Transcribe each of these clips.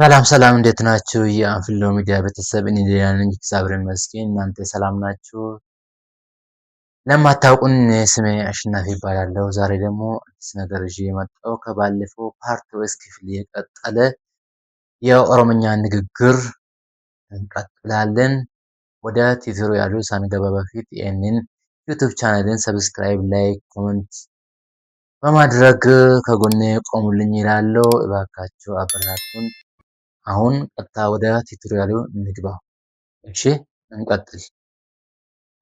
ሰላም ሰላም እንዴት ናችሁ? የአንፍሎ ሚዲያ ቤተሰብ እኔ ደህና ነኝ፣ እግዚአብሔር ይመስገን። እናንተ ሰላም ናችሁ? ለማታውቁን ስሜ አሸናፊ ይባላለሁ። ዛሬ ደግሞ አዲስ ነገር ይዤ የመጣው ከባለፈው ፓርት ወይስ ክፍል የቀጠለ የኦሮምኛ ንግግር እንቀጥላለን። ወደ ቲዩቶሪያሉ ሳንገባ በፊት ይህንን ዩቲዩብ ቻናልን ሰብስክራይብ፣ ላይክ፣ ኮሜንት በማድረግ ከጎኔ ቆሙልኝ ይላለሁ። እባካችሁ አበረታቱን። አሁን ቀጥታ ወደ ቲዩቶሪያሉ እንግባ። እሺ እንቀጥል።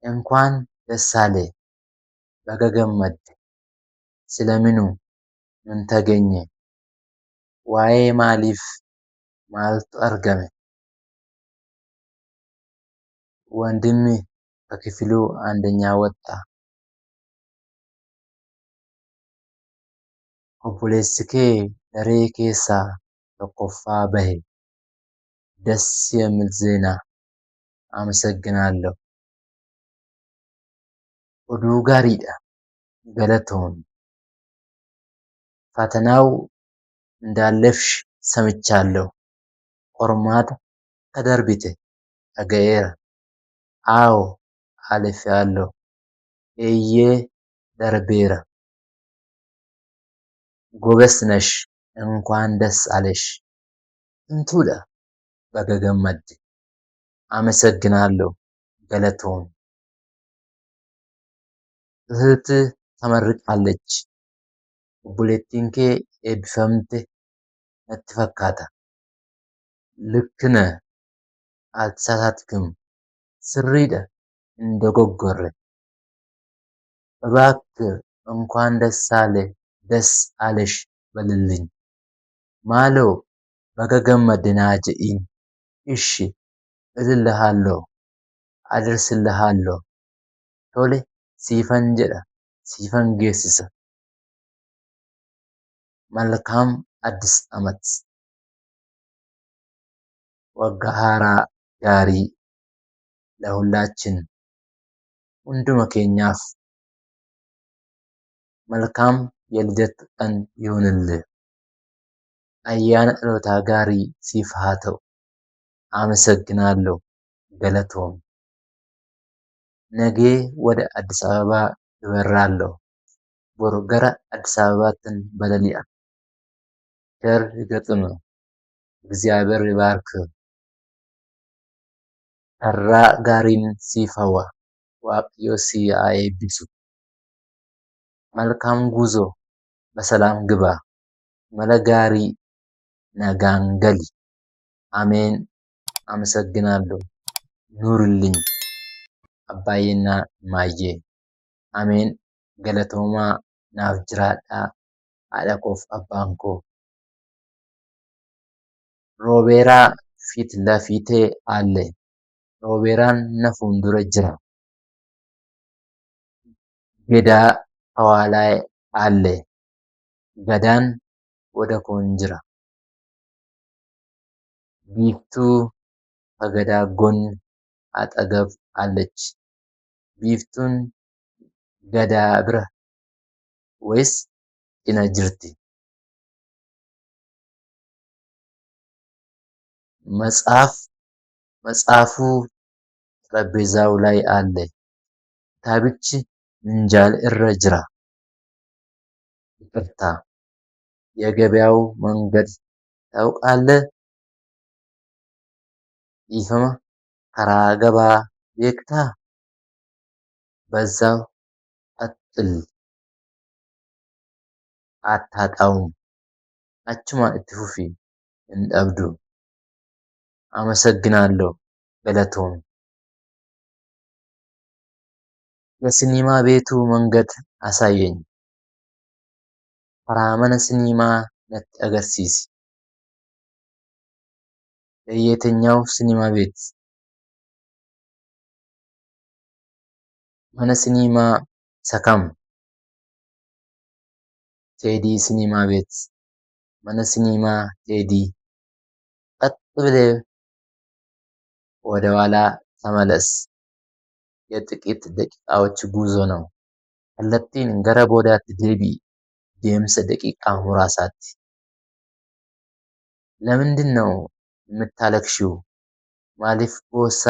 እንኳን ደስ አለ በገገመድ ስለምኑ ምን ተገኘ ዋዬ ማሊፍ ማልቱ አርገመ ወንድም ከክፍሉ አንደኛ ወጣ። ኦቦሌስኬ ደሬ ኬሳ ተኮፋ በሄ ደስ የሚል ዜና አመሰግናለሁ። ኦዱ ጋሪዳ ገለቶን ፈተናው እንዳለፍሽ ሰምቻለሁ። ኦርማታ ተደርቢቴ አገኤራ አዎ አልፌያለሁ። ኤዬ ደርቤራ ጎበዝ ነሽ እንኳን ደስ አለሽ። እንቱለ በገገመድ አመሰግናለሁ ገለቶን እህትህ ተመርቃለች። ኦቦሌትቲንኬ ኤብቢፈምቴ ነቲ ፈካታ ልክ ነህ አልተሳሳትክም። ስሪደ እንደጎጎረ እባክህ እንኳን ደስ አለህ ደስ አለሽ በልልኝ። ማሎ በገገመድ ና ጀኢን እሺ እልልሃለሁ አደርስልሃለሁ። ቶሌ ሲፈን ጀዳ ሲፈን ጌሲሳ መልካም አዲስ ዓመት ወጋ ሃራ ጋሪ ለሁላችን ሁንዱመ ኬኛፍ መልካም የልደት ቀን ይሁንልህ። አያነ ዕሎታ ጋሪ ሲፍ haa ta'u። አመሰግናለሁ ገለቶን ነገ ወደ አዲስ አበባ እበራለሁ። ቦሩ ገረ አዲስ አበባትን በለሊአ ቸር ይገጥምህ እግዚአብሔር ይባርክህ። ካራ ጋሪን ሲፍ ሀዋ waaqayዮ si haa eebbisu። መልካም ጉዞ በሰላም ግባ። መለ ጋሪ ነጋን gali። አሜን አመሰግናለሁ ኑርልኝ አባዬና እማዬ። አሜን ገለቶማ ናፍ ጅራadha haadha koof abbaan koo። ሮቤራ ፊት ለፊቴ አለ። ሮቤራን na fuuldura jira። ገዳ ከኋላዬ አለ። ገዳን ወደ ኮን jira። ቢፍቱ ከገዳ ጎን አጠገብ አለች። ቢፍቱን ገዳ bira ወይስ cina jirti? መጽሐፉ ጠረጴዛው ላይ አለ። ታብቺ ምንጃል እረ ጅራ። ይቅርታ የገበያው መንገድ ታውቃለህ? ይፍማ ከራ ገባ ቤክታ? በዛው ቀጥል አታጣውም። አችማ itti fufi hin dhabdu። አመሰግናለሁ ገለቶን የሲኒማ ቤቱ መንገድ አሳየኝ። karaa mana ሲኒማ natti agarsiisi። የየትኛው ሲኒማ ቤት? mana ሲኒማ isa kam? ቴዲ ሲኒማ ቤት። mana ሲኒማ ቴዲ። ቀጥ ብለህ ወደ ኋላ ተመለስ። የጥቂት ደቂቃዎች ጉዞ ነው። kallattiin gara boodaatti deebi'i. deemsa daqiiqaa muraasaatti. ለምንድነው የምታለቅሺው? ማሊፍ ቦሳ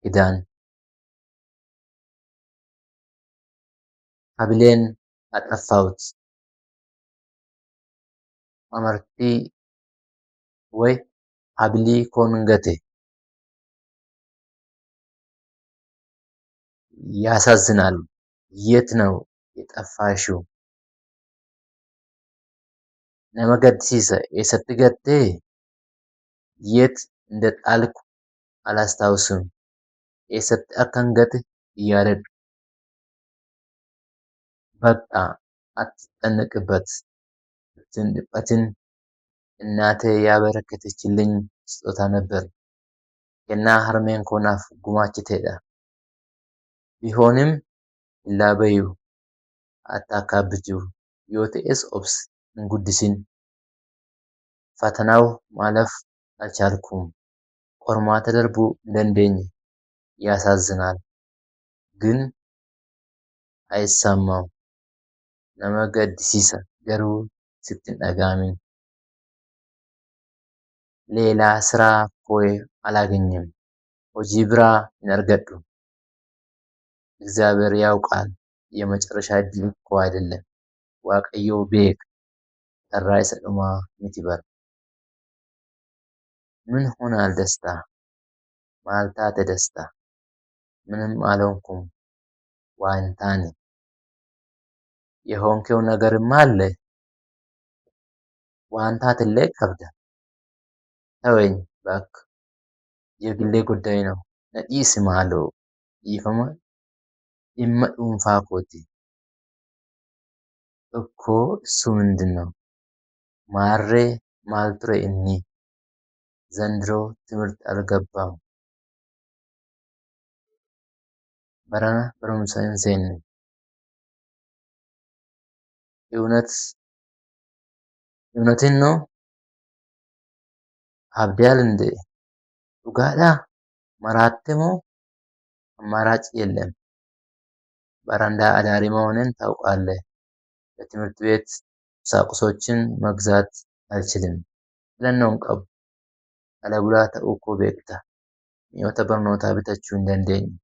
ኪዳን ሀብሌን አጠፋሁት አመርቲ ወይ ሀብሊ ኮንገቴ ያሳዝናል። የት ነው የጠፋሽው? nama gaddisiisa eessatti gattee የት እንደጣልኩ አላስታውስም eessatti akkan gate እያደረግ በቃ አትጨነቅበት አትንድበትን እናቴ ያበረከተችልኝ ስጦታ ነበር እና harmeen koo naaf gumaachiteedha ቢሆንም illaa bayu attaakkaabbituu yoo ta'es obsi hin guddisin ፈተናው ማለፍ አልቻልኩም qormaata darbuu hin dandeenye ያሳዝናል ግን አይሰማም nama gaddisiisa garuu sitti hin dhaga'amin ሌላ ስራ እኮ አላገኝም hojii biraa hin argadhu እግዚአብሔር ያውቃል የመጨረሻ ዕድል እኮ አይደለም waaqayyo beeka carraa isa dhumaa miti bara ምን ሆናል ደስታ maal taate ደስታ ምንም አልሆንኩም waa hin taane የሆንከው ነገርማ አለ waan taatellee qabda ተወኝ እባክህ የግሌ ጉዳይ ነው na dhiisi maaloo dhiifama dhimma dhuunfaa kooti እኮ እሱ ምንድነው ማሬ maal ture inni ዘንድሮ ትምህርት አልገባም barana barumsa hin seenne እውነትን ነው አብዳል እንዴ dhugaadhaa maraatte moo አማራጭ የለም በረንዳ አዳሪ መሆንን ታውቃለህ ለትምህርት ቤት ቁሳቁሶችን መግዛት አልችልም ለነውም ቀቡ አለቡላ ta'uu koo beekta mi'oota barnootaa bitachuu hin dandeenye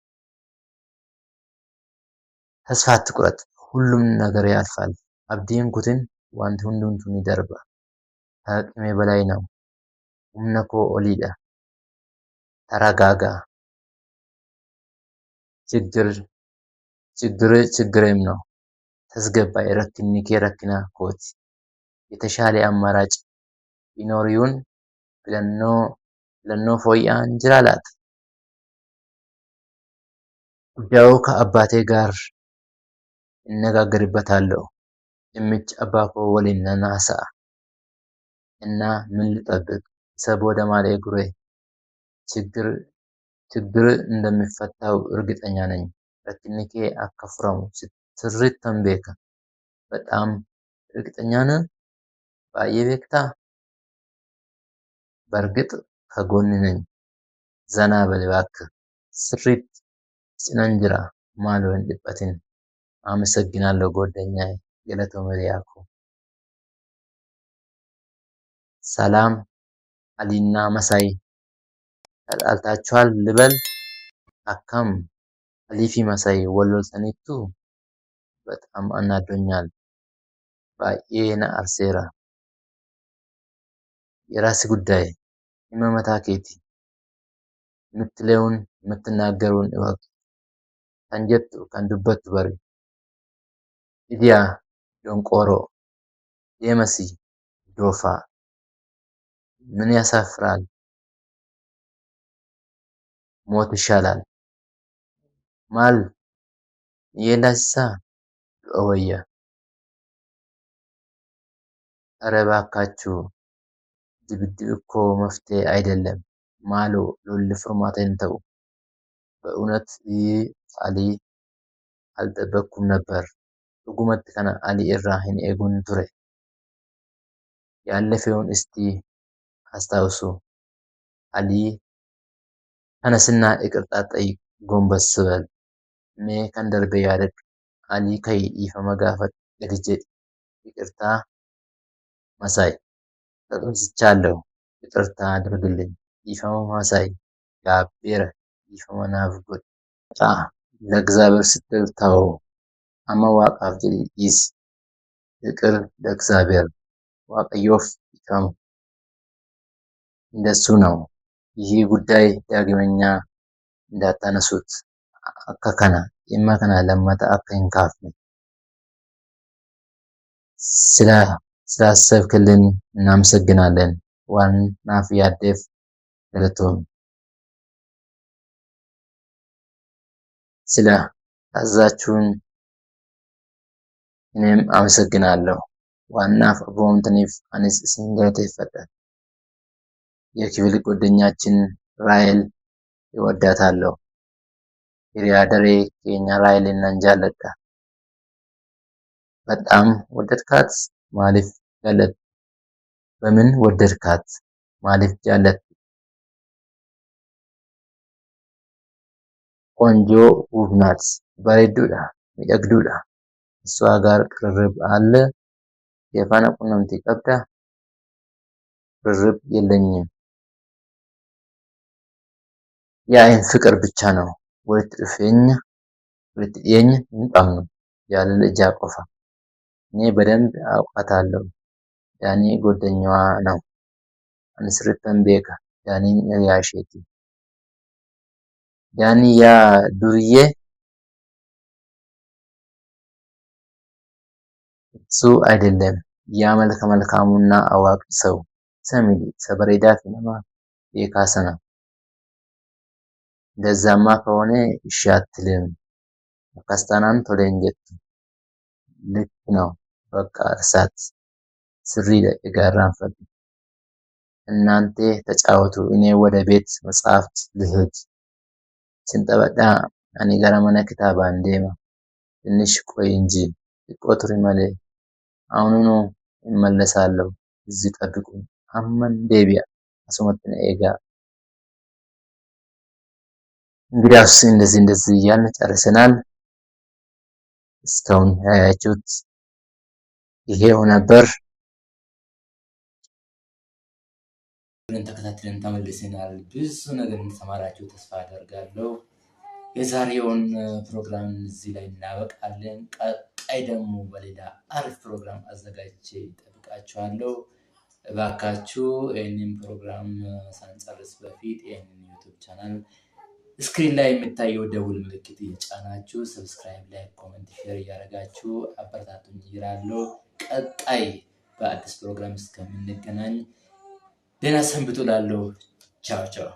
ተስፋ አትቁረጥ ሁሉም ነገር ያልፋል abdiin kutin wanti hundumtuu ni darba ከአቅሜ በላይ ነው humna koo oliidha ተረጋጋ ችግሬም ነው tasgabbaa'ii rakkinni kee rakkina kooti የተሻለ አማራጭ ቢኖር ይሁን filannoo fooyya'aan jira laata ጉዳዩ ከአባቴ ጋር እነጋገርበታለሁ dhimmichi abbaa koo waliin nan haasa'a እና ምን ልጠብቅ ሰብ ወደ ማል እግሬ ችግር እንደሚፈታው እርግጠኛ ነኝ rakkinni kee akka furamu sirriittan beeka በጣም እርግጠኛ ነህ baay'ee beektaa በእርግጥ ከጎንህ ነኝ ዘና በል እባክህ ስሪት cinan jira maaloo hin dhiphatin አመሰግናለሁ ጓደኛዬ ገለቶሜ ያኮ ሰላም አሊና መሳይ ተጣልታችኋል ልበል akkam alii fi መሳይ walloltaniittu በጣም አናዶኛል baay'ee na aarseera የራስህ ጉዳይ ህመመታ keeti የምትለውን የምትናገረውን እወቅ kan jettu kan dubbattu bari idiyaa donqooroo deemasii doofaa ምን ያሳፍራል ሞት ይሻላል ማል የላሳ ወያ ኧረ እባካችሁ ድብድብ እኮ መፍትሄ አይደለም ማሎ ሎል ፍርማቴን ተው በእውነት ይህ አሊ አልጠበቅኩም ነበር ዱጉመት ከነ አሊ ኢራ hin eegun ture ያለፈውን እስቲ አስታውሱ አሊ ተነስና ይቅርታ ጠይቅ ጎንበስ በል ሜ kan darbe yaadadhu alii ka'ii dhiifama gaafadhu gadi jedhi ይቅርታ መሳይ ተጠምስቻለሁ ይቅርታ አድርግልኝ dhiifama maasa'i gaabbeera dhiifama naaf godhi ለእግዚአብሔር ስትል ተወው amma waaqaaf jedhii dhiisi ይቅር ለእግዚአብሔር waaqayyoof dhiifama እንደሱ ነው ይህ ጉዳይ ዳግመኛ እንዳታነሱት akka kana dhimma kana lammata akka hin kaafne ስላሰብክልን እናመሰግናለን waan naaf yaaddeef galatoomii ስለታዘዛችሁን እኔም አመሰግናለሁ waan naaf abboomtaniif anis isin galateeffadha የክፍል ጓደኛችን ራሔል እወዳታለሁ ሂሪያደሬ keenya ራሔልን nan jaalladha በጣም ወደድካት ማለፍ jaalatte በምን ወደድካት ማለፍ jaalatte ቆንጆ ውብ ናት bareedduudha miidhagduudha እሷ ጋር ቅርርብ አለ የፋና qunnamtii qabda ቅርርብ የለኝም የአይን ፍቅር ብቻ ነው walitti dhiyeenya hin qabnu jaalala ijaa qofa እኔ በደንብ አውቃታለሁ ዳኒ ጓደኛዋ ነው ani sirrittan beeka daaniin hiriyaa isheeti ዳኒ ያ ዱርዬ እሱ አይደለም ያ መልከ መልካሙና አዋቂ ሰው ሰሚሊ ሰበሬዳፊ ነማ የካሰና እንደዛማ ከሆነ እሺ አትልም ካስታናን ቶሌን ጀቱ ልክ ነው በቃ እርሳት ስሪደ የጋራን ፈል እናንተ ተጫወቱ እኔ ወደ ቤት መጽሐፍት ልሂድ ስንጠበቃ እኔ ጋር መነ ክታባን ዴማ ትንሽ ቆይ እንጂ ይቆጥሪ ማለ አሁኑኑ እመለሳለሁ እዚህ ጠብቁኝ አመን ዴቢያ አስመጥነ ኤጋ እንግዲያውስ እንደዚህ እያልን ጨርሰናል እስካሁን ያያችሁት ይሄው ነበር ተከታትለን ተመልሰናል ብዙ ነገር እንተማራችሁ ተስፋ አደርጋለሁ የዛሬውን ፕሮግራም እዚህ ላይ እናበቃለን ቀጣይ ደግሞ በሌላ አሪፍ ፕሮግራም አዘጋጅቼ እጠብቃችኋለሁ እባካችሁ ይህንን ፕሮግራም ሳንጨርስ በፊት ይህንን ዩቲዩብ ቻናል ስክሪን ላይ የምታየው ደውል ምልክት እየጫናችሁ ሰብስክራይብ ላይክ ኮሜንት ሼር እያደረጋችሁ አበረታቱኝ ይላለው ቀጣይ በአዲስ ፕሮግራም እስከምንገናኝ ደህና ሰንብቱ ላለው ቻው ቻው